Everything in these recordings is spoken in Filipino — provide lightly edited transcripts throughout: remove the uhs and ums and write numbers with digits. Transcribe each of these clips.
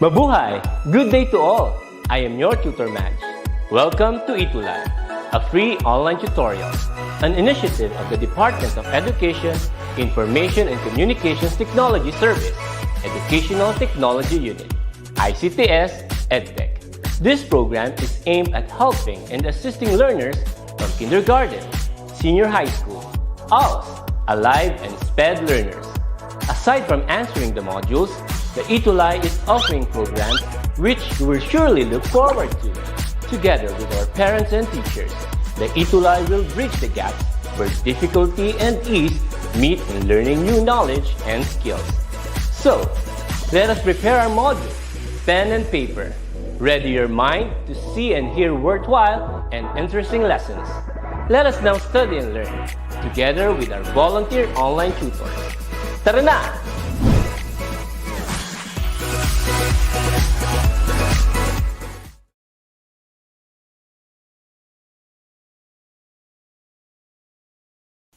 Mabuhay! Good day to all! I am your tutor Madge. Welcome to ETUlay, a free online tutorial, an initiative of the Department of Education, Information and Communications Technology Service, Educational Technology Unit, ICTS EdTech. This program is aimed at helping and assisting learners from kindergarten, senior high school, ALS, Alive, and SPED learners. Aside from answering the modules, the ETUlay is offering programs which you will surely look forward to. Together with our parents and teachers, the ETUlay will bridge the gap where difficulty and ease meet in learning new knowledge and skills. So, let us prepare our modules, pen and paper. Ready your mind to see and hear worthwhile and interesting lessons. Let us now study and learn, together with our volunteer online tutors. Tara na!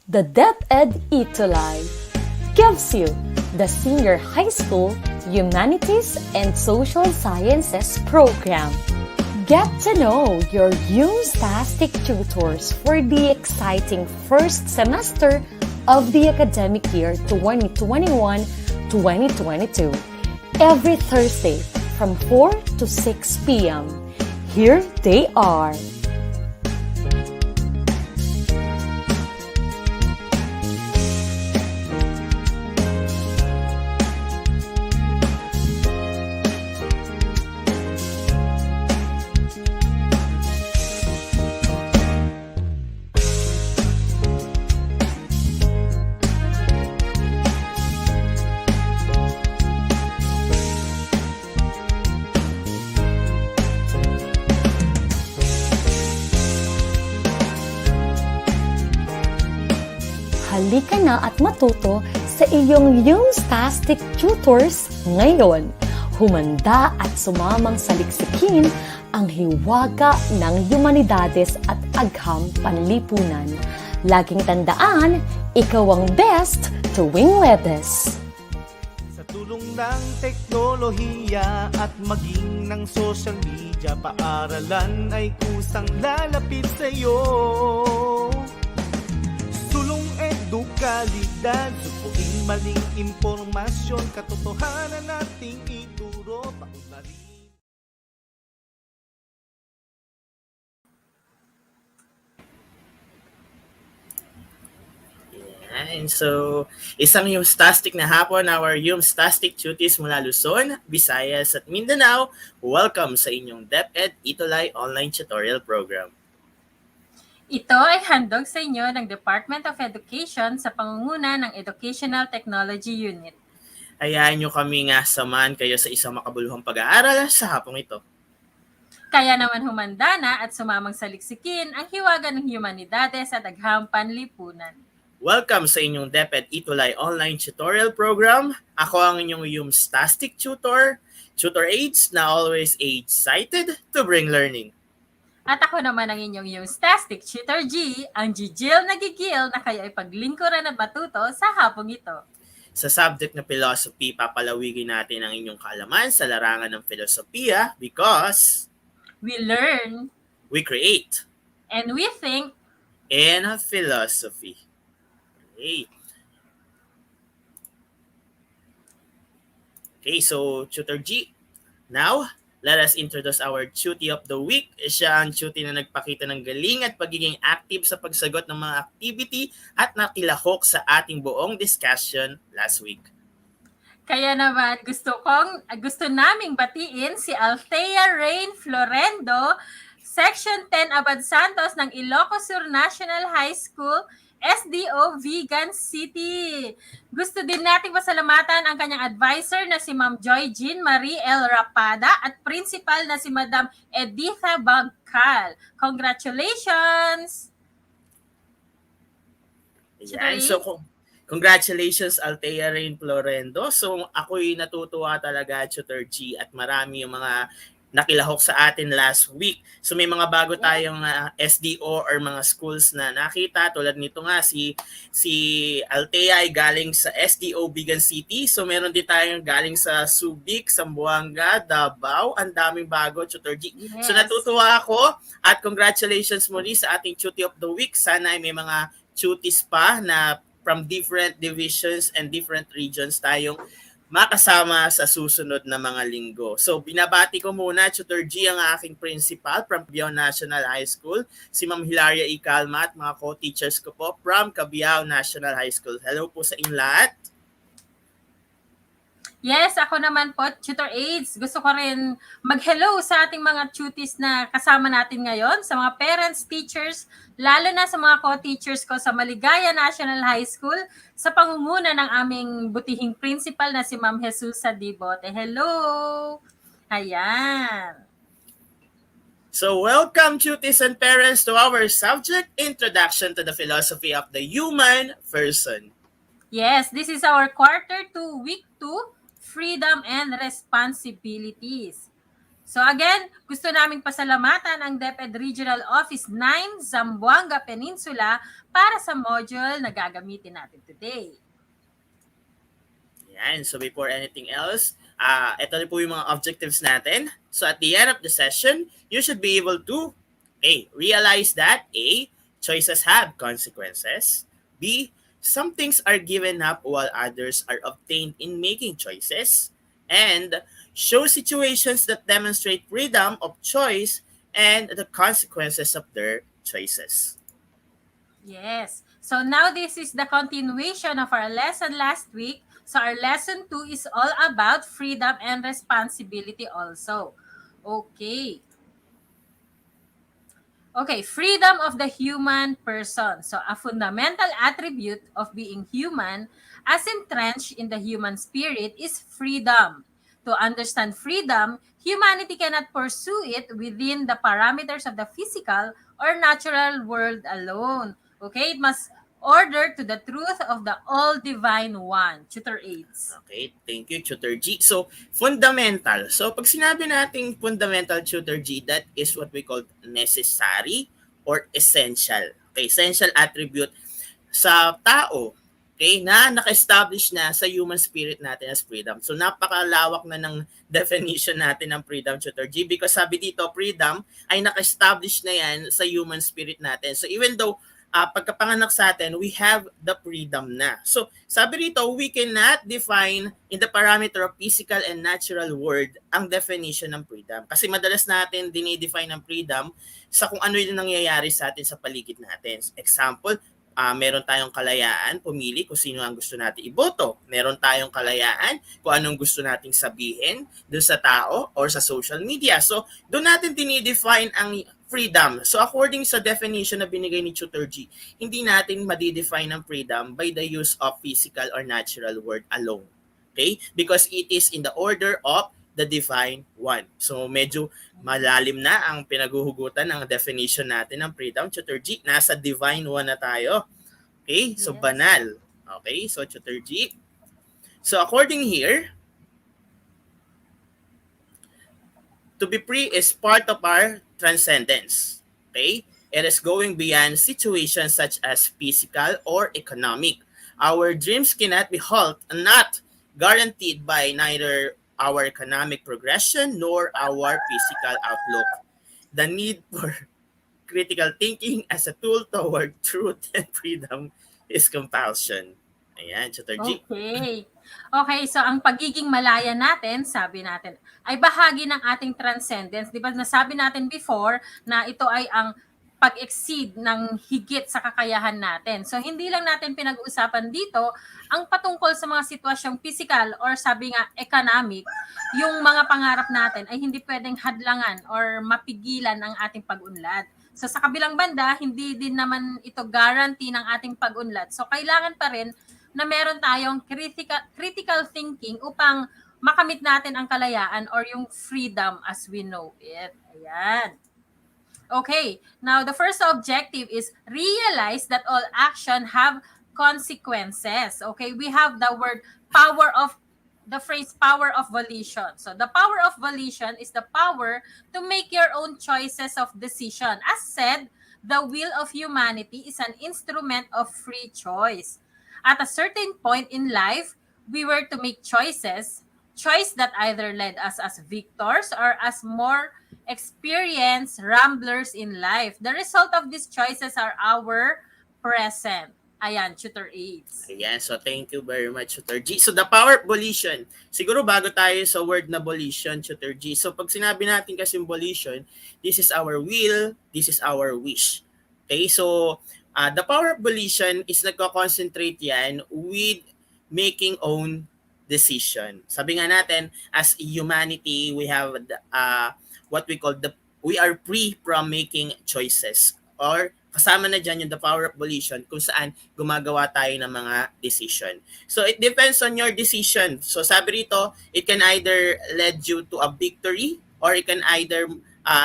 The DepEd ETUlay gives you the Senior High School Humanities and Social Sciences program. Get to know your UMStastic tutors for the exciting first semester of the academic year 2021-2022 every Thursday from 4 to 6 p.m. Here they are. Halika na at matuto sa iyong UMStastic tutors ngayon. Humanda at sumamang saliksikin ang hiwaga ng humanidades at agham panlipunan. Laging tandaan, ikaw ang best tuwing Webes. Sa tulong ng teknolohiya at maging ng social media, paaralan ay kusang lalapit sa iyo. Sulong edukalidad, supuin maling impormasyon, katotohanan nating ituro, paunlarin. And so, isang UMStastic na hapon, our UMStastic tuties mula Luzon, Visayas at Mindanao, welcome sa inyong DepEd ETUlay online tutorial program. Ito ay handog sa inyo ng Department of Education sa pangunguna ng Educational Technology Unit. Hayaan nyo kami nga samahan kayo sa isang makabuluhang pag-aaral sa hapong ito. Kaya naman humanda na at sumamang saliksikin ang hiwaga ng humanidades at agham panlipunan. Welcome sa inyong DepEd ETUlay online tutorial program. Ako ang inyong UMStastic tutor, tutor aides na always excited to bring learning. At ako naman ang inyong UMStastic tutor G, ang gigil na gigil na kayo ay paglingkuran at matuto sa hapong ito. Sa subject na philosophy, papalawigin natin ang inyong kaalaman sa larangan ng filosofiya because We learn, we create and we think. in philosophy. Okay, so Tutor G, now let us introduce our tutor of the week. Siya ang tutor na nagpakita ng galing at pagiging active sa pagsagot ng mga activity at nakilahok sa ating buong discussion last week. Kaya naman gusto naming batiin si Althea Rain Florendo, Section 10 Abad Santos ng Ilocos Sur National High School, SDO Vigan City. Gusto din nating pasalamatan ang kanyang advisor na si Ma'am Joy Jean Marie L. Rapada at principal na si Madam Editha Bagcal. Congratulations! Ayan, so congratulations Althea Rain Florendo. So ako'y natutuwa talaga, Tutor G, at marami yung mga nakilahok sa atin last week. So may mga bago tayong SDO or mga schools na nakita. Tulad nito nga si Altea ay galing sa SDO Bigan City. So meron din tayong galing sa Subic, Zamboanga, Davao. Ang daming bago, Tutor G. Yes. So natutuwa ako at congratulations muli sa ating Tutor of the Week. Sana ay may mga tuties pa na from different divisions and different regions tayong makasama sa susunod na mga linggo. So binabati ko muna, Tutor G, ang aking principal from Cabiao National High School, si Ma'am Hilaria E. Calma at mga co-teachers ko po from Cabiao National High School. Hello po sa inyong lahat. Yes, ako naman po, Tutor AIDS. Gusto ko rin mag-hello sa ating mga tuties na kasama natin ngayon, sa mga parents, teachers, lalo na sa mga co-teachers ko sa Maligaya National High School, sa pangunguna ng aming butihing principal na si Ma'am Jesus Dibote. Hello! Ayan. So welcome, tuties and parents, to our subject, Introduction to the Philosophy of the Human Person. Yes, this is our quarter 2, week 2, freedom and responsibilities. So again, gusto naming pasalamatan ang DepEd Regional Office 9, Zamboanga Peninsula para sa module na gagamitin natin today. Yan. So before anything else, ito rin po yung mga objectives natin. So at the end of the session, you should be able to realize that A, choices have consequences. B, some things are given up while others are obtained in making choices. And show situations that demonstrate freedom of choice and the consequences of their choices. Yes. So now this is the continuation of our lesson last week. So our lesson 2 is all about freedom and responsibility also. Okay. Okay, freedom of the human person. So a fundamental attribute of being human, as entrenched in the human spirit, is freedom. To understand freedom, humanity cannot pursue it within the parameters of the physical or natural world alone. Okay, it must order to the truth of the all-divine one. Tutor AIDS. Okay, thank you, Tutor G. So, fundamental. So, pag sinabi nating fundamental, Tutor G, that is what we call necessary or essential. Okay, essential attribute sa tao. Okay, na naka-establish na sa human spirit natin as freedom. So, napakalawak na ng definition natin ng freedom, Tutor G, because sabi dito, freedom ay naka-establish na yan sa human spirit natin. So, even though pagkapanganak sa atin, we have the freedom na. So, sabi rito, we cannot define in the parameter of physical and natural world ang definition ng freedom. Kasi madalas natin dinidefine ang freedom sa kung ano yung nangyayari sa atin sa paligid natin. Example, meron tayong kalayaan pumili kung sino ang gusto natin iboto. Meron tayong kalayaan kung anong gusto nating sabihin doon sa tao or sa social media. So, doon natin dinidefine ang freedom. So according sa definition na binigay ni Tutor G, hindi natin madidefine ang freedom by the use of physical or natural word alone. Okay? Because it is in the order of the divine one. So medyo malalim na ang pinaghuhugutan ng definition natin ng freedom, Tutor G. Nasa divine one na tayo. Okay? So banal. Okay? So Tutor G. So according here, to be free is part of our transcendence. Okay? It is going beyond situations such as physical or economic. Our dreams cannot be halted and not guaranteed by neither our economic progression nor our physical outlook. The need for critical thinking as a tool toward truth and freedom is compulsion. Ayan, Tutor G. Okay. Okay, so ang pagiging malaya natin, sabi natin, ay bahagi ng ating transcendence. Di ba nasabi natin before na ito ay ang pag-exceed ng higit sa kakayahan natin. So hindi lang natin pinag-uusapan dito ang patungkol sa mga sitwasyong physical or sabi nga economic, yung mga pangarap natin ay hindi pwedeng hadlangan or mapigilan ang ating pag-unlad. So sa kabilang banda, hindi din naman ito guarantee ng ating pag-unlad. So kailangan pa rin na meron tayong critical thinking upang makamit natin ang kalayaan or yung freedom as we know it. Ayan. Okay, now the first objective is realize that all action have consequences. Okay, we have the word power of the phrase power of volition. So the power of volition is the power to make your own choices of decision. As said, the will of humanity is an instrument of free choice. At a certain point in life, we were to make choice that either led us as victors or as more experienced ramblers in life. The result of these choices are our present. Ayan, tutor aids. Ayan, so thank you very much, Tutor G. So the power of volition. Siguro bago tayo sa word na volition, Tutor G. So pag sinabi natin kasi volition, this is our will, this is our wish. Okay, so the power of volition is nagko-concentrate yan with making own decision. Sabi nga natin, as humanity, we have what we call we are free from making choices, or kasama na dyan yung the power of volition kung saan gumagawa tayo ng mga decision. So it depends on your decision. So sabi rito, it can either lead you to a victory or it can either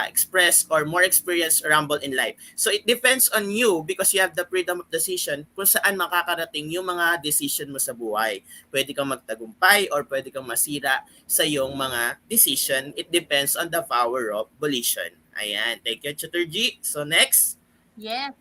express or more experience rumble in life. So it depends on you because you have the freedom of decision kung saan makakarating yung mga decision mo sa buhay. Pwede kang magtagumpay or pwede kang masira sa iyong mga decision. It depends on the power of volition. Ayan. Thank you, Tutor G. So next. Yes.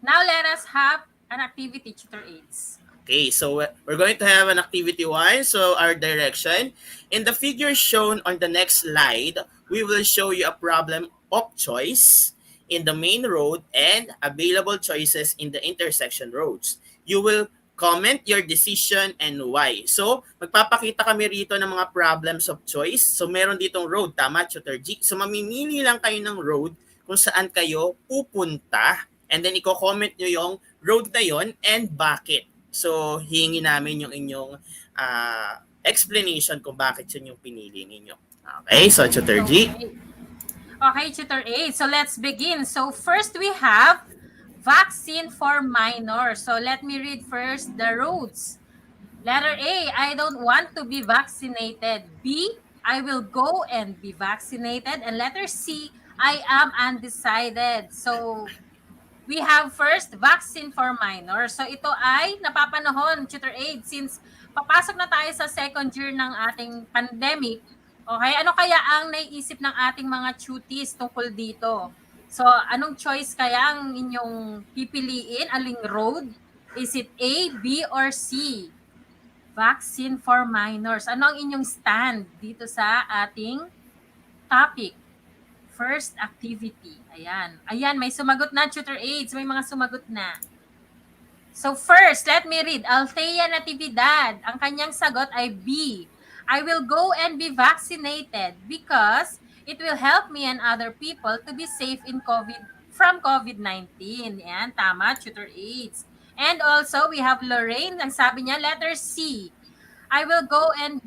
Now let us have an activity, tutor aids. Okay, so we're going to have an activity 1. So our direction. In the figure shown on the next slide, we will show you a problem of choice in the main road and available choices in the intersection roads. You will comment your decision and why. So, magpapakita kami rito ng mga problems of choice. So, meron ditong road, tama, Tutor G? So, mamimili lang kayo ng road kung saan kayo pupunta, and then i-comment nyo yung road na yon and bakit. So, hihingi namin yung inyong explanation kung bakit yun yung pinili ninyo. Okay, so Tutor G. Okay, tutor A. So let's begin. So first we have vaccine for minors. So let me read first the roads. Letter A, I don't want to be vaccinated. B, I will go and be vaccinated. And letter C, I am undecided. So we have first vaccine for minors. So ito ay napapanahon, tutor aid, since papasok na tayo sa second year ng ating pandemic. Okay, ano kaya ang naiisip ng ating mga tuties tungkol dito? So anong choice kaya ang inyong pipiliin? Aling road? Is it A, B, or C? Vaccine for minors. Ano ang inyong stand dito sa ating topic? First activity. Ayan. Ayan, may sumagot na, tutor aids. May mga sumagot na. So first, let me read. Althea Natividad. Ang kanyang sagot ay B. I will go and be vaccinated because it will help me and other people to be safe from COVID-19. Yan, tama, tutor aids. And also, we have Lorraine. Ang sabi niya, letter C. I will go and,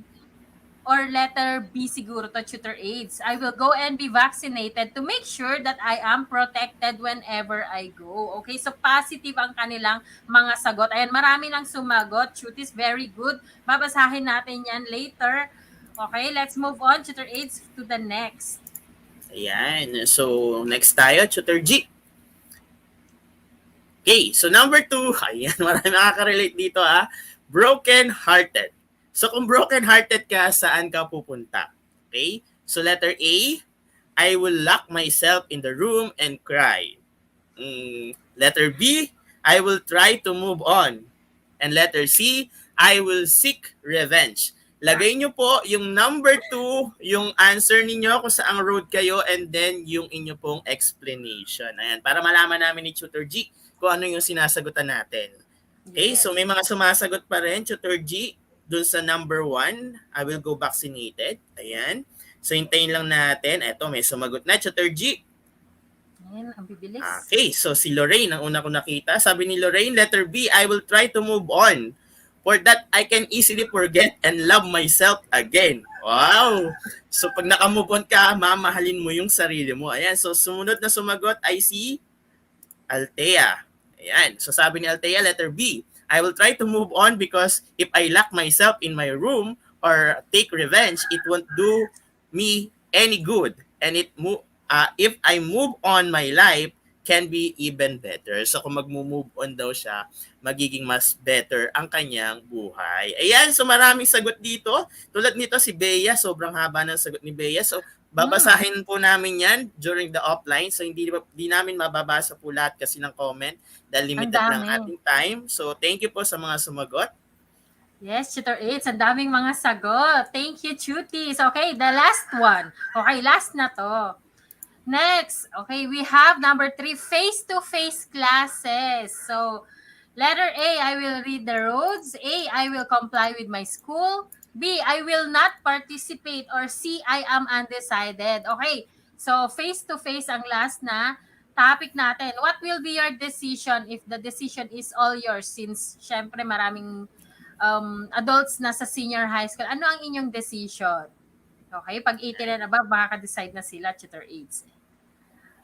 or letter B siguro to, tutor aids. I will go and be vaccinated to make sure that I am protected whenever I go. Okay, so positive ang kanilang mga sagot. Ayan, marami nang sumagot. Tuties, very good. Babasahin natin yan later. Okay, let's move on, tutor aids, to the next. Ayan, so next tayo, Tutor G. Okay, so number 2, ayan, marami makaka-relate dito broken-hearted. So kung broken-hearted ka, saan ka pupunta? Okay? So letter A, I will lock myself in the room and cry. Letter B, I will try to move on. And letter C, I will seek revenge. Lagay nyo po yung number 2, yung answer ninyo kung saang road kayo, and then yung inyo pong explanation. Ayan, para malaman namin ni Tutor G kung ano yung sinasagutan natin. Okay, Yes. so may mga sumasagot pa rin, Tutor G, dun sa number 1, I will go vaccinated. Ayan. So, hintayin lang natin. Eto, may sumagot na, Tutor G. Ayan, ang bibilis. Okay, so si Lorraine, ang una ko nakita. Sabi ni Lorraine, letter B, I will try to move on. For that, I can easily forget and love myself again. Wow! So, pag nakamove on ka, mamahalin mo yung sarili mo. Ayan, so sumunod na sumagot ay si Althea. Ayan, so sabi ni Althea, letter B, I will try to move on because if I lock myself in my room or take revenge, it won't do me any good. And if I move on my life can be even better. So kung mag-move on daw siya, magiging mas better ang kanyang buhay. Ayan, so maraming sagot dito. Tulad nito si Bea, sobrang haba ng sagot ni Bea. So babasahin po namin yan during the offline. So di namin mababasa po lahat kasi ng comment dahil Ang limited lang dami. ating time. So thank you po sa mga sumagot. Yes, Tutor Aids, ang daming mga sagot. Thank you, Chuties. Okay, the last one. Okay, last na to. Next, okay, we have number 3, face-to-face classes. So, letter A, I will read the roads. A, I will comply with my school. B, I will not participate. Or C, I am undecided. Okay, so face-to-face ang last na topic natin. What will be your decision if the decision is all yours? Since, syempre, maraming adults na sa senior high school. Ano ang inyong decision? Okay, pag 18 and above, makaka-decide na sila, Tutor Aids.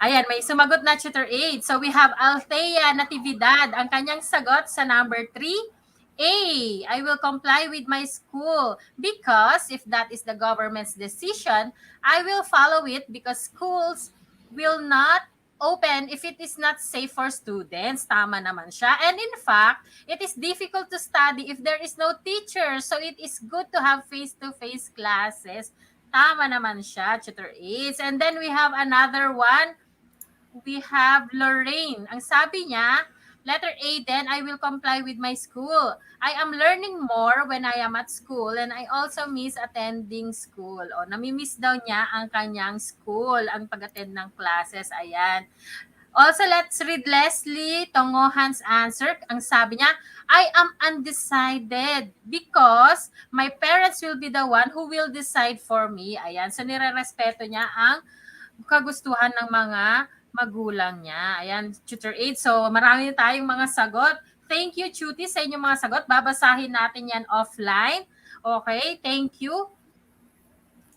Ayan, may sumagot na Tutor Aid. So we have Althea Natividad. Ang kanyang sagot sa number 3, A, I will comply with my school because if that is the government's decision, I will follow it because schools will not open if it is not safe for students. Tama naman siya. And in fact, it is difficult to study if there is no teacher. So it is good to have face-to-face classes. Tama naman siya, Tutor Aids. And then we have another one. We have Lorraine. Ang sabi niya, letter A then, I will comply with my school. I am learning more when I am at school and I also miss attending school. O, namimiss daw niya ang kanyang school, ang pag-attend ng classes. Ayan. Also, let's read Leslie Tongohan's answer. Ang sabi niya, I am undecided because my parents will be the one who will decide for me. Ayan. So, nire-respeto niya ang kagustuhan ng mga magulang niya. Ayan, Tutor Aid. So, marami tayong mga sagot. Thank you, Chuti, sa inyong mga sagot. Babasahin natin yan offline. Okay, thank you.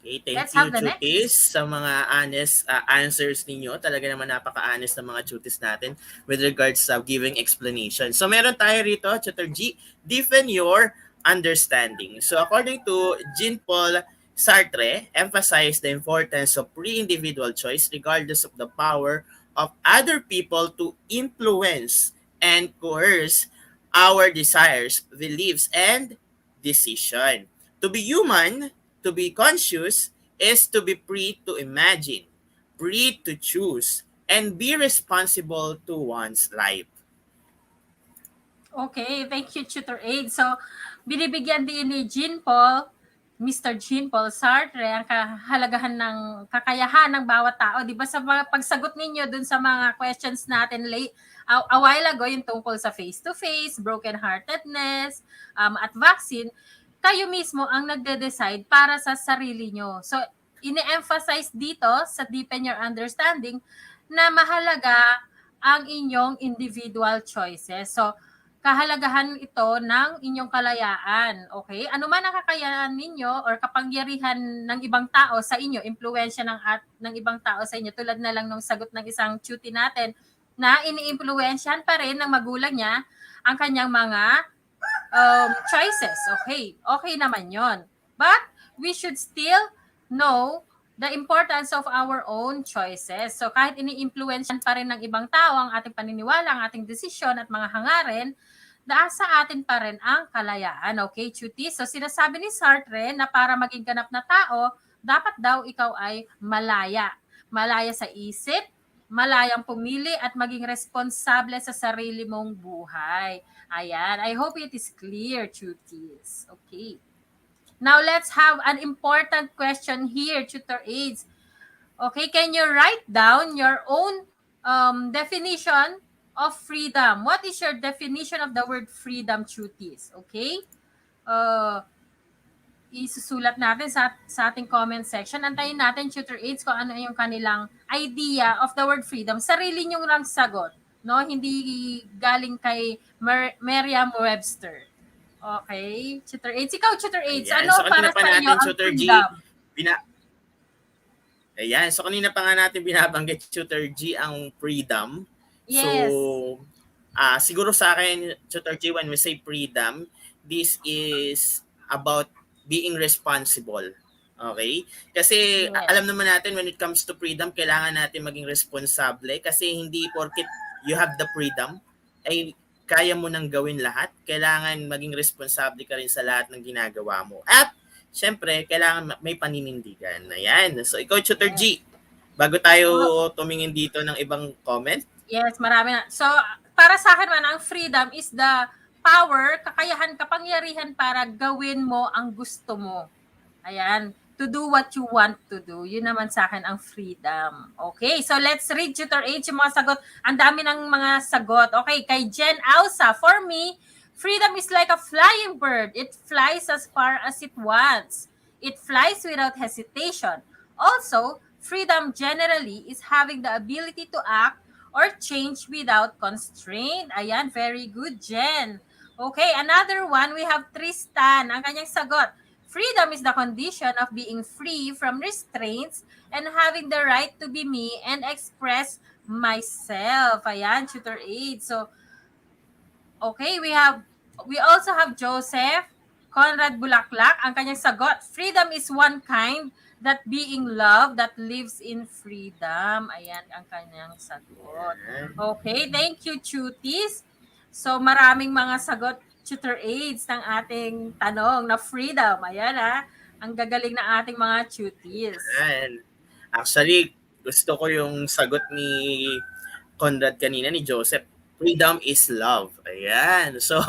Okay, thank you, Chutis, sa mga honest answers ninyo. Talaga naman napaka-honest ng mga Chutis natin with regards sa giving explanation. So, meron tayo rito, Tutor G, deepen your understanding. So, according to Jean-Paul Sartre, emphasized the importance of pre-individual choice regardless of the power of other people to influence and coerce our desires, beliefs, and decision. To be human, to be conscious, is to be free to imagine, free to choose, and be responsible to one's life. Okay, thank you, Tutor Aid. So, binibigyan din ni Mr. Jean-Paul Sartre ang kahalagahan ng kakayahan ng bawat tao. Di ba sa mga pagsagot ninyo dun sa mga questions natin a while ago, yung tungkol sa face-to-face, broken-heartedness, at vaccine, kayo mismo ang nagde-decide para sa sarili nyo. So, ine-emphasize dito sa Deepen Your Understanding na mahalaga ang inyong individual choices. So, kahalagahan ito ng inyong kalayaan. Okay? Ano man ang kakayahan ninyo or kapangyarihan ng ibang tao sa inyo, impluwensya ng ibang tao sa inyo, tulad na lang ng sagot ng isang tuti natin na ini-impluwensyahan pa rin ng magulang niya ang kanyang mga choices. Okay. Okay naman yon. But we should still know the importance of our own choices. So kahit ini-influensyahan pa rin ng ibang tao ang ating paniniwala, ang ating desisyon at mga hangarin, sa atin pa rin ang kalayaan. Okay, Chuti? So sinasabi ni Sartre na para maging ganap na tao, dapat daw ikaw ay malaya. Malaya sa isip, malayang pumili at maging responsable sa sarili mong buhay. Ayan. I hope it is clear, Chutis. Okay. Now, let's have an important question here, Tutor Aids. Okay, can you write down your own definition of freedom? What is your definition of the word freedom, Chutis? Okay? Isusulat natin sa ating comment section. Antayin natin, Tutor Aids, kung ano yung kanilang idea of the word freedom. Sarili nyo lang sagot. No? Hindi galing kay Merriam-Webster. Okay? Tutor Aids. Ikaw, Tutor Aids, ano so, para sa iyo ang freedom? Ayan. So, kanina pa nga natin binabanggit, Tutor G, ang freedom. Yes. So, siguro sa akin, Tutor G, when we say freedom, this is about being responsible. Okay? Kasi alam Yes. naman natin when it comes to freedom, kailangan natin maging responsable kasi hindi porket you have the freedom ay kaya mo nang gawin lahat. Kailangan maging responsable ka rin sa lahat ng ginagawa mo. At syempre, kailangan may paninindigan. Ayan. So ikaw, Tutor Yes. G, bago tayo Oh, tumingin dito ng ibang comment. yes, marami na. So, para sa akin man, ang freedom is the power, kakayahan, kapangyarihan para gawin mo ang gusto mo. Ayan, to do what you want to do. Yun naman sa akin ang freedom. Okay, so let's read Tutor H yung mga sagot. Ang dami ng mga sagot. Okay, kay Jen Ausa, for me, freedom is like a flying bird. It flies as far as it wants. It flies without hesitation. Also, freedom generally is having the ability to act or change without constraint. Ayan, very good, Jen. Okay, another one, we have Tristan. Ang kanyang sagot, freedom is the condition of being free from restraints and having the right to be me and express myself. Ayan, Tutor 8. So, okay, we also have Joseph Conrad Bulaklak. Ang kanyang sagot, freedom is one kind, that being love that lives in freedom. Ayan ang kanyang sagot. Okay, thank you, Chutis. So, maraming mga sagot, Tutor Aids, ng ating tanong na freedom. Ayan ang gagaling ng ating mga Chutis. Ayan. Actually, gusto ko yung sagot ni Conrad kanina, ni Joseph. Freedom is love. Ayan. So,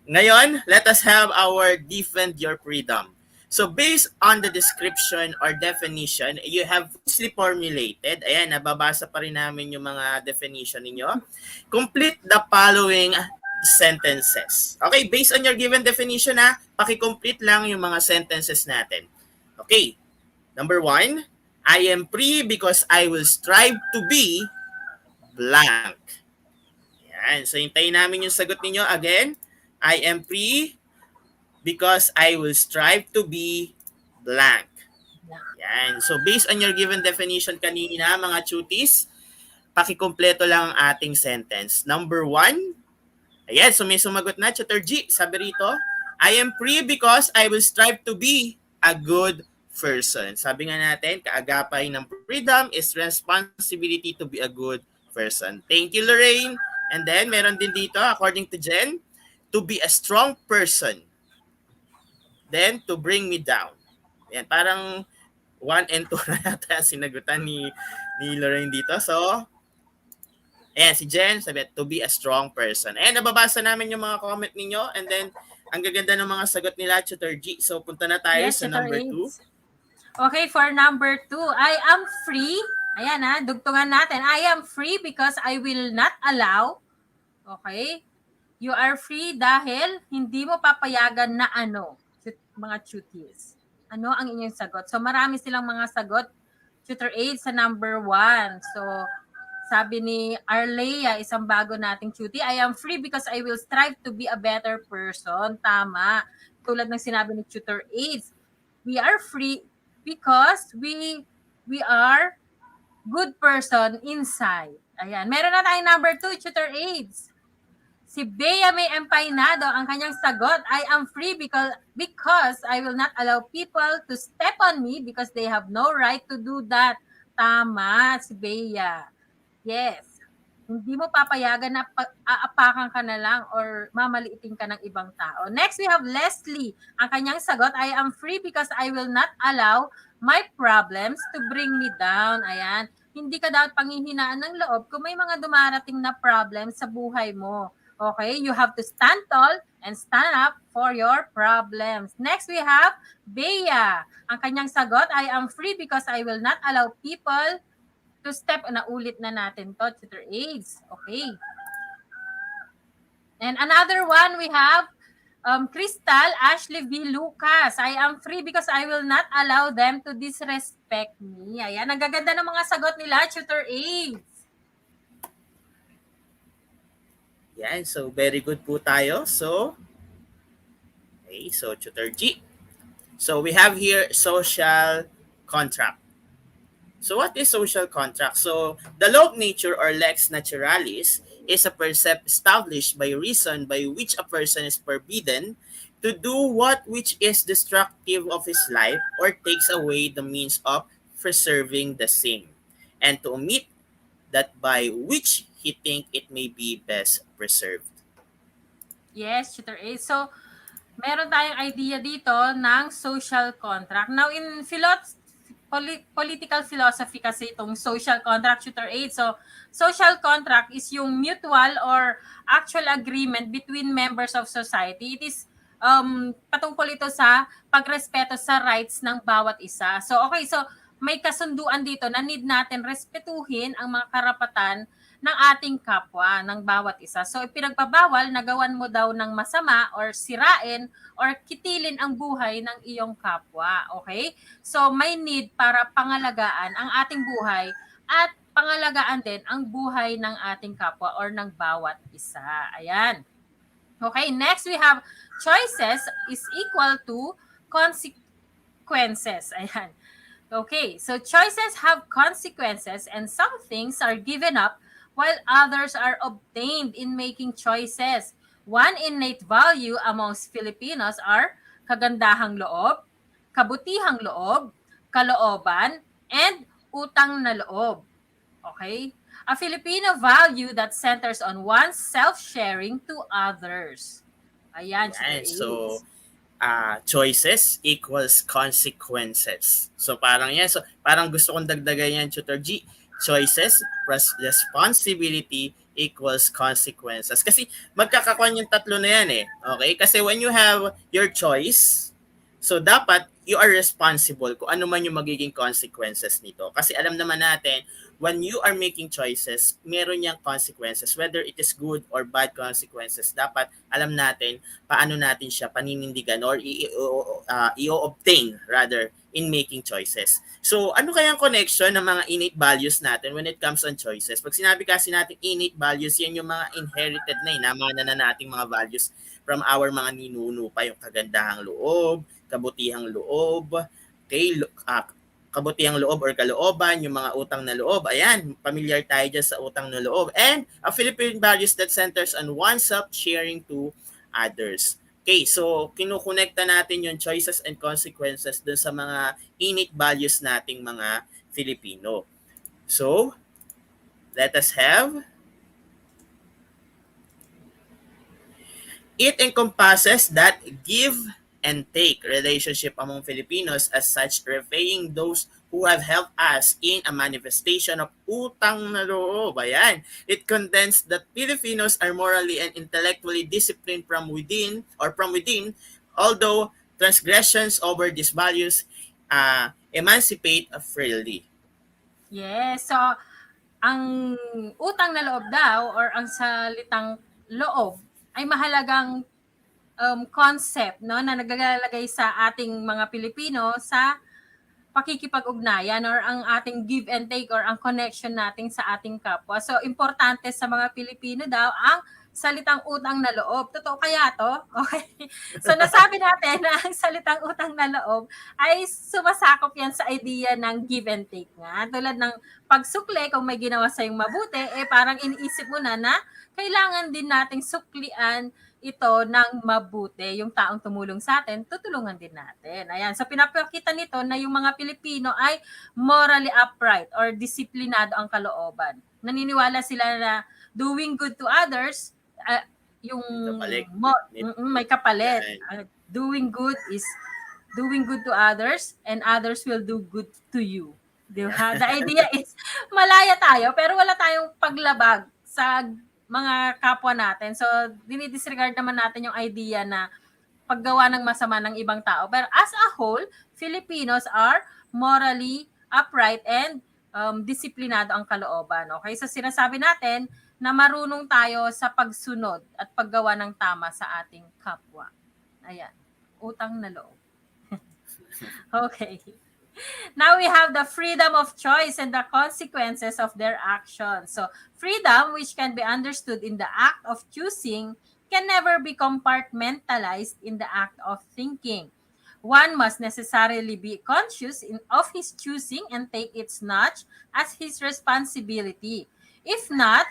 ngayon, let us have our defend your freedom. So, based on the description or definition, you have loosely formulated. Ayan, nababasa pa rin namin yung mga definition ninyo. Complete the following sentences. Okay, based on your given definition, paki-complete lang yung mga sentences natin. Okay, number 1, I am free because I will strive to be blank. Yan. So, hintayin namin yung sagot ninyo. Again, I am free because I will strive to be blank. Yan. So, based on your given definition kanina, mga chutis, pakikumpleto lang ang ating sentence. Number 1, ayan, so may sumagot na, Tutor G. Sabi rito, I am free because I will strive to be a good person. Sabi nga natin, kaagapay ng freedom is responsibility to be a good person. Thank you, Lorraine. And then, meron din dito, according to Jen, to be a strong person. Then, to bring me down. Yan, parang 1 and 2 na yata sinagutan ni Lorraine dito. So, ayan, si Jen, sabi, to be a strong person. Ayan, nababasa namin yung mga comment ninyo. And then, ang gaganda ng mga sagot nila, Tutor G. So, punta na tayo sa number 2. Okay, for number 2, I am free. Ayan dugtungan natin. I am free because I will not allow. Okay? You are free dahil hindi mo papayagan na mga cuties. Ano ang inyong sagot? So, marami silang mga sagot. Tutor 8 sa number 1. So, sabi ni Arlea, isang bago nating cutie, I am free because I will strive to be a better person. Tama. Tulad ng sinabi ni Tutor 8, we are free because we are good person inside. Ayan. Meron na tayong number 2, Tutor 8. Si Bea May Empainado, ang kanyang sagot, I am free because I will not allow people to step on me because they have no right to do that. Tama, si Bea. Yes. Hindi mo papayagan na aapakan ka na lang or mamaliitin ka ng ibang tao. Next, we have Leslie. Ang kanyang sagot, I am free because I will not allow my problems to bring me down. Ayan. Hindi ka dapat panghihinaan ng loob kung may mga dumarating na problem sa buhay mo. Okay, you have to stand tall and stand up for your problems. Next, we have Bea. Ang kanyang sagot, I am free because I will not allow people to step. Naulit na natin to, Tutor Aids. Okay. And another one, we have Crystal Ashley V. Lucas. I am free because I will not allow them to disrespect me. Ayan, ang gaganda ng mga sagot nila, Tutor Aids. Yan, so very good po tayo. So, okay, so Tutor G. So we have here social contract. So what is social contract? So the law of nature or lex naturalis is a precept established by reason by which a person is forbidden to do what which is destructive of his life or takes away the means of preserving the same, and to omit that by which he think it may be best preserved. Yes, Tutor A. So, meron tayong idea dito ng social contract. Now, in political philosophy kasi itong social contract, Tutor A. So, social contract is yung mutual or actual agreement between members of society. It is patungkol ito sa pagrespeto sa rights ng bawat isa. So, okay. So, may kasunduan dito na need natin respetuhin ang mga karapatan ng ating kapwa, ng bawat isa. So, ipinagbabawal na gawan mo daw ng masama or sirain or kitilin ang buhay ng iyong kapwa. Okay? So, may need para pangalagaan ang ating buhay at pangalagaan din ang buhay ng ating kapwa or ng bawat isa. Ayan. Okay, next we have choices is equal to consequences. Ayan. Okay, so choices have consequences and some things are given up while others are obtained in making choices. One innate value amongst Filipinos are kagandahang loob, kabutihang loob, kalooban, and utang na loob. Okay? A Filipino value that centers on one's self-sharing to others. Ayan, Yan. Tutor So, Ace. choices equals consequences. So parang yan. So parang gusto kong dagdagan yan, Tutor G. Choices plus responsibility equals consequences. Kasi magkakakuan yung tatlo na yan eh. Okay? Kasi when you have your choice, so dapat you are responsible kung ano man yung magiging consequences nito. Kasi alam naman natin, when you are making choices, meron niyang consequences. Whether it is good or bad consequences, dapat alam natin paano natin siya paninindigan or i-obtain rather in making choices. So, ano kaya ang connection ng mga innate values natin when it comes on choices? Pag sinabi kasi natin innate values, yan yung mga inherited na, namana na nating mga values from our mga ninuno pa, yung kagandahang loob, kabutihang loob, okay, kabutihang loob or kalooban, yung mga utang na loob. Ayan, familiar tayo dyan sa utang na loob. And a Philippine values that centers on oneself sharing to others. Okay, so kinukonekta natin yung choices and consequences dun sa mga innate values nating mga Filipino. So, let us have it encompasses that give and take relationship among Filipinos as such, repaying those who have helped us in a manifestation of utang na loob. Ayan. It contends that Filipinos are morally and intellectually disciplined from within, although transgressions over these values emancipate freely. Yes. So, ang utang na loob daw or ang salitang loob ay mahalagang concept no na naglalagay sa ating mga Pilipino sa pakikipag-ugnayan or ang ating give and take or ang connection natin sa ating kapwa. So, importante sa mga Pilipino daw ang salitang utang na loob. Totoo kaya to? Okay. So, nasabi natin na ang salitang utang na loob ay sumasakop yan sa idea ng give and take nga. Tulad ng pagsukli, kung may ginawa sa'yong mabuti, parang iniisip mo na kailangan din nating suklian ito ng mabuti. Yung taong tumulong sa atin, tutulungan din natin. Ayan. So, pinapakita nito na yung mga Pilipino ay morally upright or disiplinado ang kalooban. Naniniwala sila na doing good to others, yung may kapalit. Doing good is doing good to others and others will do good to you. Di ba? The idea is malaya tayo pero wala tayong paglabag sa mga kapwa natin. So, dinidisregard naman natin yung idea na paggawa ng masama ng ibang tao. Pero as a whole, Filipinos are morally upright and disiplinado ang kalooban. Okay? So, sinasabi natin na marunong tayo sa pagsunod at paggawa ng tama sa ating kapwa. Ayan. Utang na loob. Okay. Now we have the freedom of choice and the consequences of their actions. So, freedom, which can be understood in the act of choosing, can never be compartmentalized in the act of thinking. One must necessarily be conscious of his choosing and take its notch as his responsibility. If not,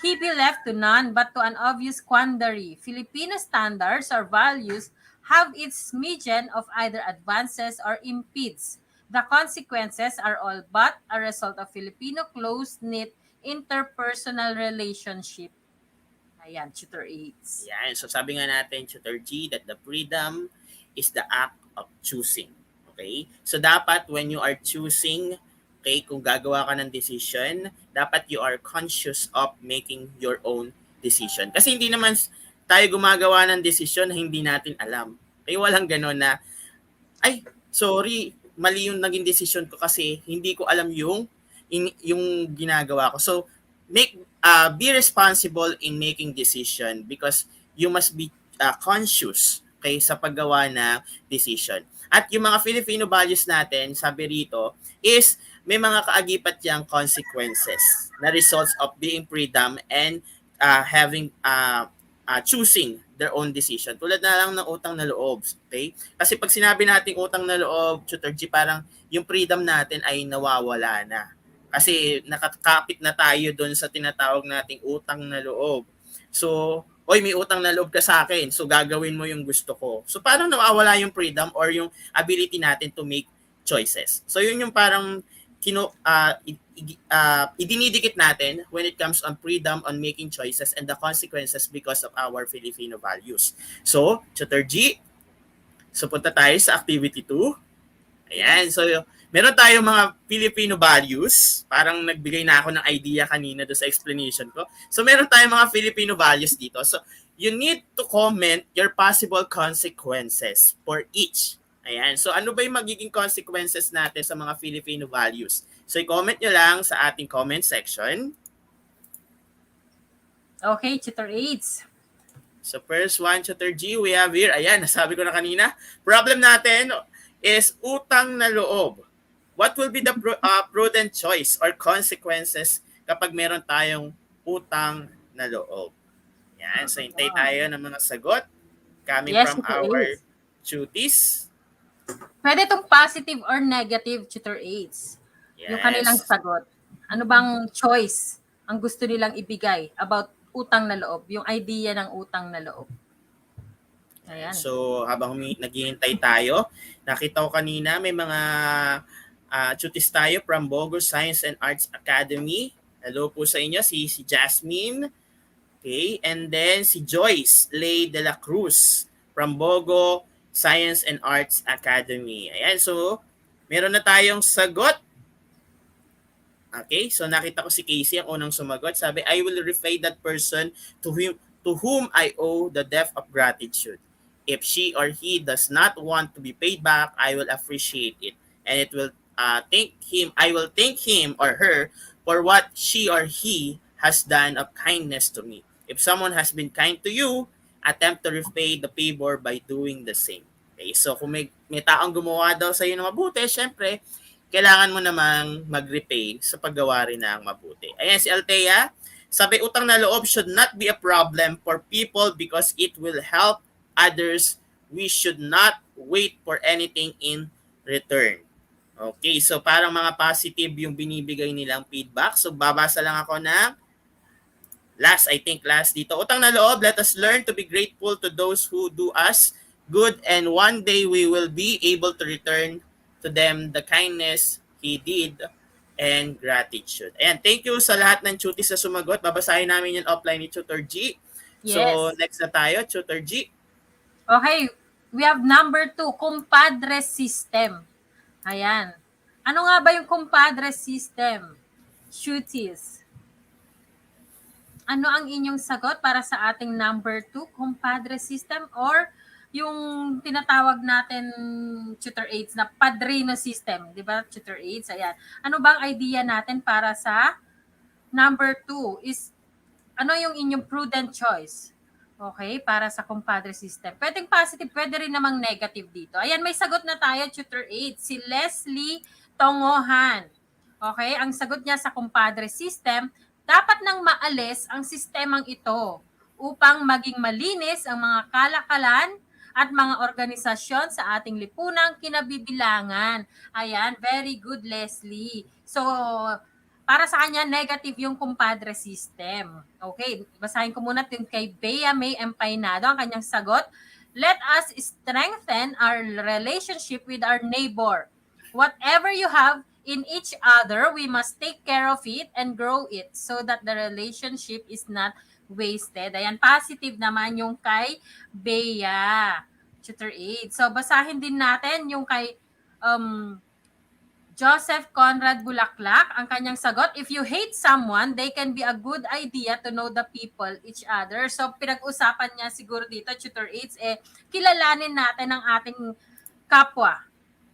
he be left to none but to an obvious quandary. Filipino standards or values have its median of either advances or impedes. The consequences are all but a result of Filipino close-knit interpersonal relationship. Ayan, tutor aids. Yan. So sabi nga natin, Tutor G, that the freedom is the act of choosing. Okay? So dapat when you are choosing, okay, kung gagawa ka ng decision, dapat you are conscious of making your own decision. Kasi hindi naman tayo gumagawa ng decision na hindi natin alam. Okay, walang gano'n na, ay, sorry, mali yung naging decision ko kasi hindi ko alam yung ginagawa ko. So, be responsible in making decision because you must be conscious, okay, sa paggawa ng decision. At yung mga Filipino values natin, sabi rito, is may mga kaagipat yang consequences na results of being freedom and having choosing their own decision. Tulad na lang ng utang na loob, okay? Kasi pag sinabi nating utang na loob, Tutor G, parang yung freedom natin ay nawawala na. Kasi nakakapit na tayo doon sa tinatawag nating utang na loob. So, oy, may utang na loob ka sa akin, so gagawin mo yung gusto ko. So, parang nawawala yung freedom or yung ability natin to make choices. So, yun yung parang idinidikit natin when it comes on freedom on making choices and the consequences because of our Filipino values. So, Tutor G, so punta tayo sa activity 2. Ayan, so meron tayong mga Filipino values. Parang nagbigay na ako ng idea kanina doon sa explanation ko. So meron tayong mga Filipino values dito. So you need to comment your possible consequences for each. Ayan, so ano ba yung magiging consequences natin sa mga Filipino values? So i-comment nyo lang sa ating comment section. Okay, tutor aids. So first one, Tutor G, we have here, ayan, nasabi ko na kanina, problem natin is utang na loob. What will be the prudent choice or consequences kapag meron tayong utang na loob? Yan, so hintay tayo ng mga sagot coming from our tuties. Pwede itong positive or negative, tutor aids. Yes. Yung kanilang sagot. Ano bang choice ang gusto nilang ibigay about utang na loob? Yung idea ng utang na loob. Ayan. So habang naghihintay tayo, nakita ko kanina may mga tutis tayo from Bogo Science and Arts Academy. Hello po sa inyo, si Jasmine. Okay, and then si Joyce Lay de la Cruz from Bogo Science and Arts Academy. Ayan, so meron na tayong sagot. Okay, so nakita ko si Casey ang unang sumagot. Sabi, I will repay that person to whom I owe the debt of gratitude. If she or he does not want to be paid back, I will appreciate it. And it will I will thank him or her for what she or he has done of kindness to me. If someone has been kind to you, attempt to repay the favor by doing the same. Okay, so kung may taong gumawa daw sa iyo ng mabuti, syempre, kailangan mo namang mag-repay sa paggawa rin ng mabuti. Ayan si Althea, sabi utang na loob should not be a problem for people because it will help others. We should not wait for anything in return. Okay, so parang mga positive yung binibigay nilang feedback. So babasa lang ako ng last dito. Utang na loob, let us learn to be grateful to those who do us good and one day we will be able to return to them the kindness he did and gratitude. Ayan, thank you sa lahat ng tutis na sumagot. Babasahin namin yung offline ni Tutor G. Yes. So next na tayo, Tutor G. Okay, we have number 2, compadre system. Ayan. Ano nga ba yung compadre system? Shooties. Ano ang inyong sagot para sa ating number 2, compadre system, or yung tinatawag natin tutor aids na padrino system, di ba? Tutor aids, ayan. Ano bang idea natin para sa number 2 is ano yung inyong prudent choice? Okay, para sa compadre system. Pwedeng positive, pwede rin namang negative dito. Ayan, may sagot na tayo, tutor aids, si Leslie Tongohan. Okay, ang sagot niya sa compadre system, dapat nang maalis ang sistemang ito upang maging malinis ang mga kalakalan at mga organisasyon sa ating lipunang kinabibilangan. Ayan, very good, Leslie. So, para sa kanya, negative yung compadre system. Okay, basahin ko muna yung kay Bea May Empainado, ang kanyang sagot. Let us strengthen our relationship with our neighbor. Whatever you have in each other, we must take care of it and grow it so that the relationship is not wasted. Ayan, positive naman yung kay Bea, Tutor 8. So, basahin din natin yung kay um, Joseph Conrad Bulaklak, ang kanyang sagot, if you hate someone, they can be a good idea to know the people, each other. So, pinag-usapan niya siguro dito, Tutor Aids, kilalanin natin ang ating kapwa.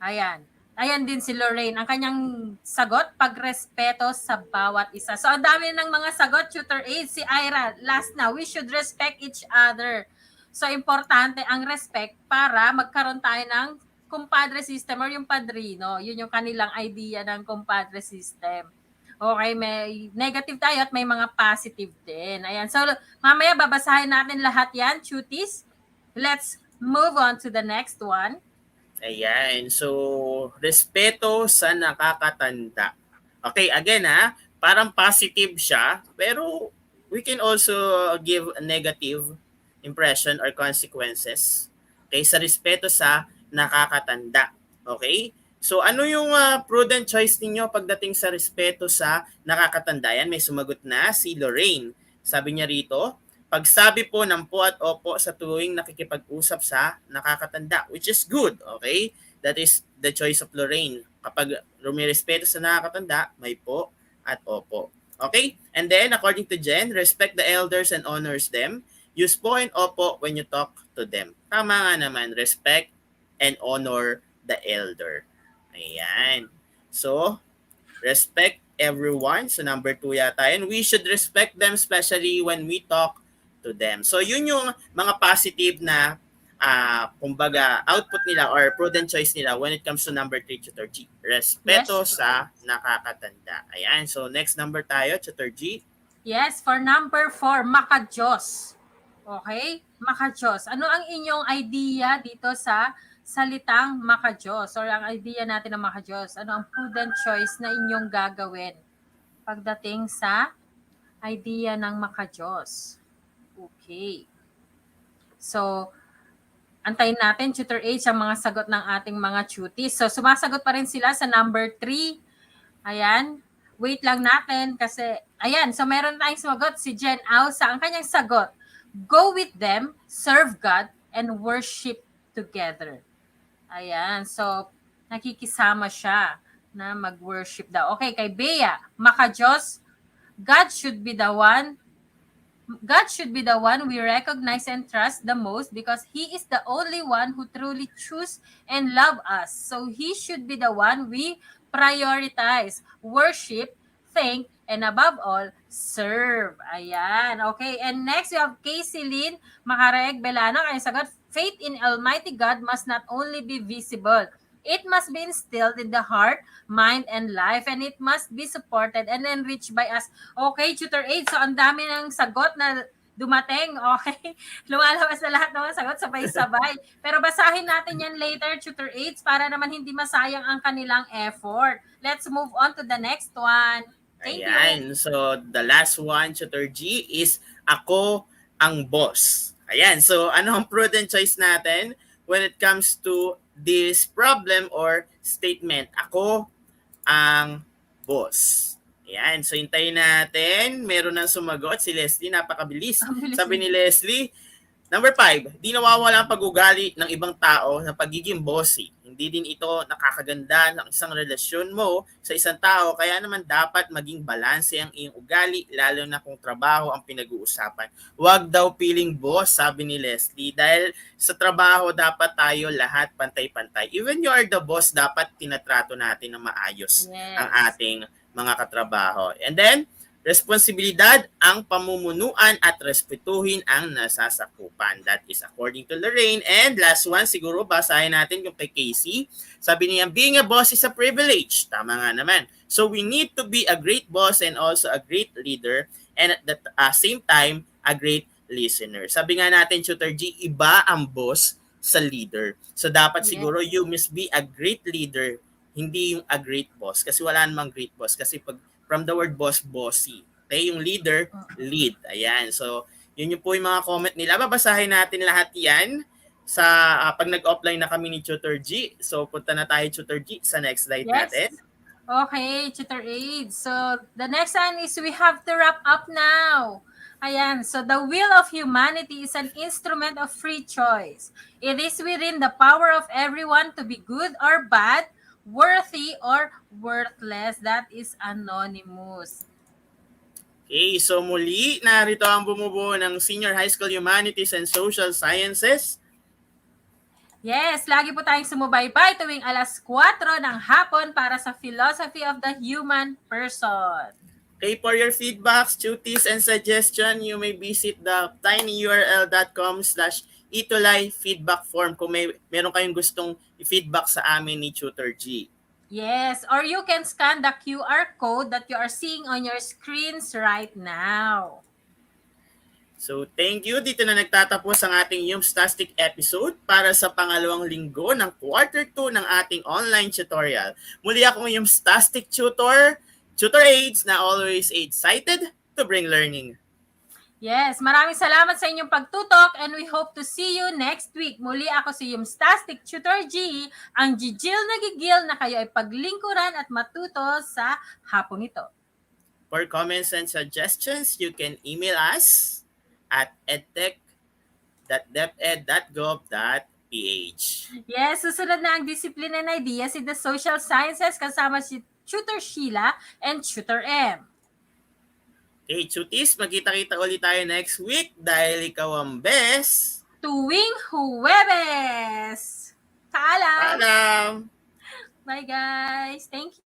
Ayan. Ayan din si Lorraine. Ang kanyang sagot, pagrespeto sa bawat isa. So, ang dami ng mga sagot, Tutor Aids. Si Ira, last na, we should respect each other. So, importante ang respect para magkaroon tayo ng compadre system or yung padrino. Yun yung kanilang idea ng compadre system. Okay, may negative tayo at may mga positive din. Ayan. So, mamaya babasahin natin lahat yan, cuties. Let's move on to the next one. Ayan. So, respeto sa nakakatanda. Okay, again parang positive siya, pero we can also give a negative impression or consequences. Okay, sa respeto sa nakakatanda. Okay? So ano yung prudent choice ninyo pagdating sa respeto sa nakakatanda? Yan, may sumagot na si Lorraine. Sabi niya rito, pagsabi po ng po at opo sa tuwing nakikipag-usap sa nakakatanda, which is good. Okay? That is the choice of Lorraine. Kapag rumirespeto sa nakakatanda, may po at opo. Okay? And then, according to Jen, respect the elders and honors them. Use po and opo when you talk to them. Tama nga naman, respect and honor the elder. Ayan. So, respect everyone. So, number 2 yata. And we should respect them especially when we talk to them. So, yun yung mga positive na kumbaga, output nila or prudent choice nila when it comes to number 3, Tutor G. Respeto sa nakakatanda. Ayan. So, next number tayo, Tutor G. Yes, for number 4, makajos. Okay? Makajos. Ano ang inyong idea dito sa salitang makajos or ang idea natin ng makajos? Ano ang prudent choice na inyong gagawin pagdating sa idea ng makajos? Okay. So, antayin natin, Tutor H, ang mga sagot ng ating mga tuties. So, sumasagot pa rin sila sa number 3. Ayan. Wait lang natin kasi, ayan. So, meron tayong sumagot si Jen Ausa. Ang kanyang sagot, go with them, serve God, and worship together. Ayan. So, nakikisama siya na mag-worship daw. Okay, kay Bea, makajos, God should be the one we recognize and trust the most because He is the only one who truly choose and love us. So He should be the one we prioritize, worship, thank, and above all, serve. Ayan. Okay, and next we have Casey Lynn Macareg Belano. Kaya sagot, faith in Almighty God must not only be visible, it must be instilled in the heart, mind, and life, and it must be supported and enriched by us. Okay, Tutor 8, so ang dami ng sagot na dumating, okay? Lumalabas na lahat ng mga sagot sabay-sabay. Pero basahin natin yan later, Tutor 8, para naman hindi masayang ang kanilang effort. Let's move on to the next one. Thank Ayan. you. So, the last one, Tutor G, is ako ang boss. Ayan. So, ano ang prudent choice natin when it comes to this problem or statement? Ako ang boss. Ayan. So, hintayin natin. Meron nang sumagot. Si Leslie, napakabilis. Sabi ni Leslie, number 5, di nawawala ang pag-ugali ng ibang tao na pagiging bossy. Hindi din ito nakakaganda ng isang relasyon mo sa isang tao, kaya naman dapat maging balanse ang iyong ugali, lalo na kung trabaho ang pinag-uusapan. Huwag daw piling boss, sabi ni Leslie, dahil sa trabaho dapat tayo lahat pantay-pantay. Even you are the boss, dapat tinatrato natin na maayos ang ating mga katrabaho. And then, responsibilidad ang pamumunuan at respetuhin ang nasasakupan. That is according to Lorraine. And last one, siguro basahin natin yung kay Casey. Sabi niya, being a boss is a privilege. Tama nga naman. So we need to be a great boss and also a great leader and at the same time, a great listener. Sabi nga natin, Tutor G, iba ang boss sa leader. So dapat siguro you must be a great leader, hindi yung a great boss. Kasi wala namang great boss. Kasi pag from the word boss, bossy. Okay, yung leader, lead. Ayan. So, yun yung po yung mga comment nila. Babasahin natin lahat yan. sa pag nag-offline na kami ni Tutor G. So punta na tayo, Tutor G, sa next slide natin. Okay, Tutor Aid. So, the next one is we have to wrap up now. Ayan, so the will of humanity is an instrument of free choice. It is within the power of everyone to be good or bad, worthy or worthless. That is anonymous. Okay, so muli, narito ang bumubuo ng Senior High School Humanities and Social Sciences. Yes, lagi po tayong sumubaybay tuwing alas 4 ng hapon para sa Philosophy of the Human Person. Okay, for your feedbacks, duties, and suggestion, you may visit the tinyurl.com/ETUlay feedback form kung meron kayong gustong i-feedback sa amin ni Tutor G. Yes, or you can scan the QR code that you are seeing on your screens right now. So, thank you. Dito na nagtatapos ang ating Yumstastic episode para sa pangalawang linggo ng quarter 2 ng ating online tutorial. Muli akong Yumstastic tutor, Tutor Aids, na always excited to bring learning. Yes, maraming salamat sa inyong pagtutok and we hope to see you next week. Muli ako si Yumstastic Tutor G, ang gigil na gigil na kayo ay paglingkuran at matuto sa hapong ito. For comments and suggestions, you can email us at edtech.deped.gov.ph. Yes, susunod na ang Discipline and Ideas in the Social Sciences kasama si Tutor Sheila and Tutor M. Okay, Chutis, magkita-kita ulit tayo next week dahil ikaw ang best. Tuwing Huwebes! Paalam! Paalam! Bye guys! Thank you!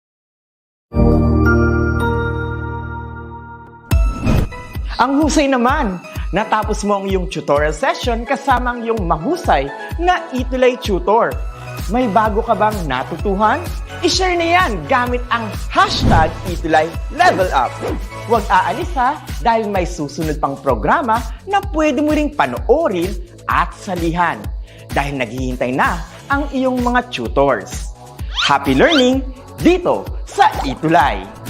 Ang husay naman! Natapos mo ang iyong tutorial session kasama ang iyong mahusay na ETUlay tutor. May bago ka bang natutuhan? I-share na yan gamit ang hashtag #ETUlayLevelUp. Huwag aalis ha dahil may susunod pang programa na pwede mo ring panoorin at salihan dahil naghihintay na ang iyong mga tutors. Happy learning dito sa ETUlay!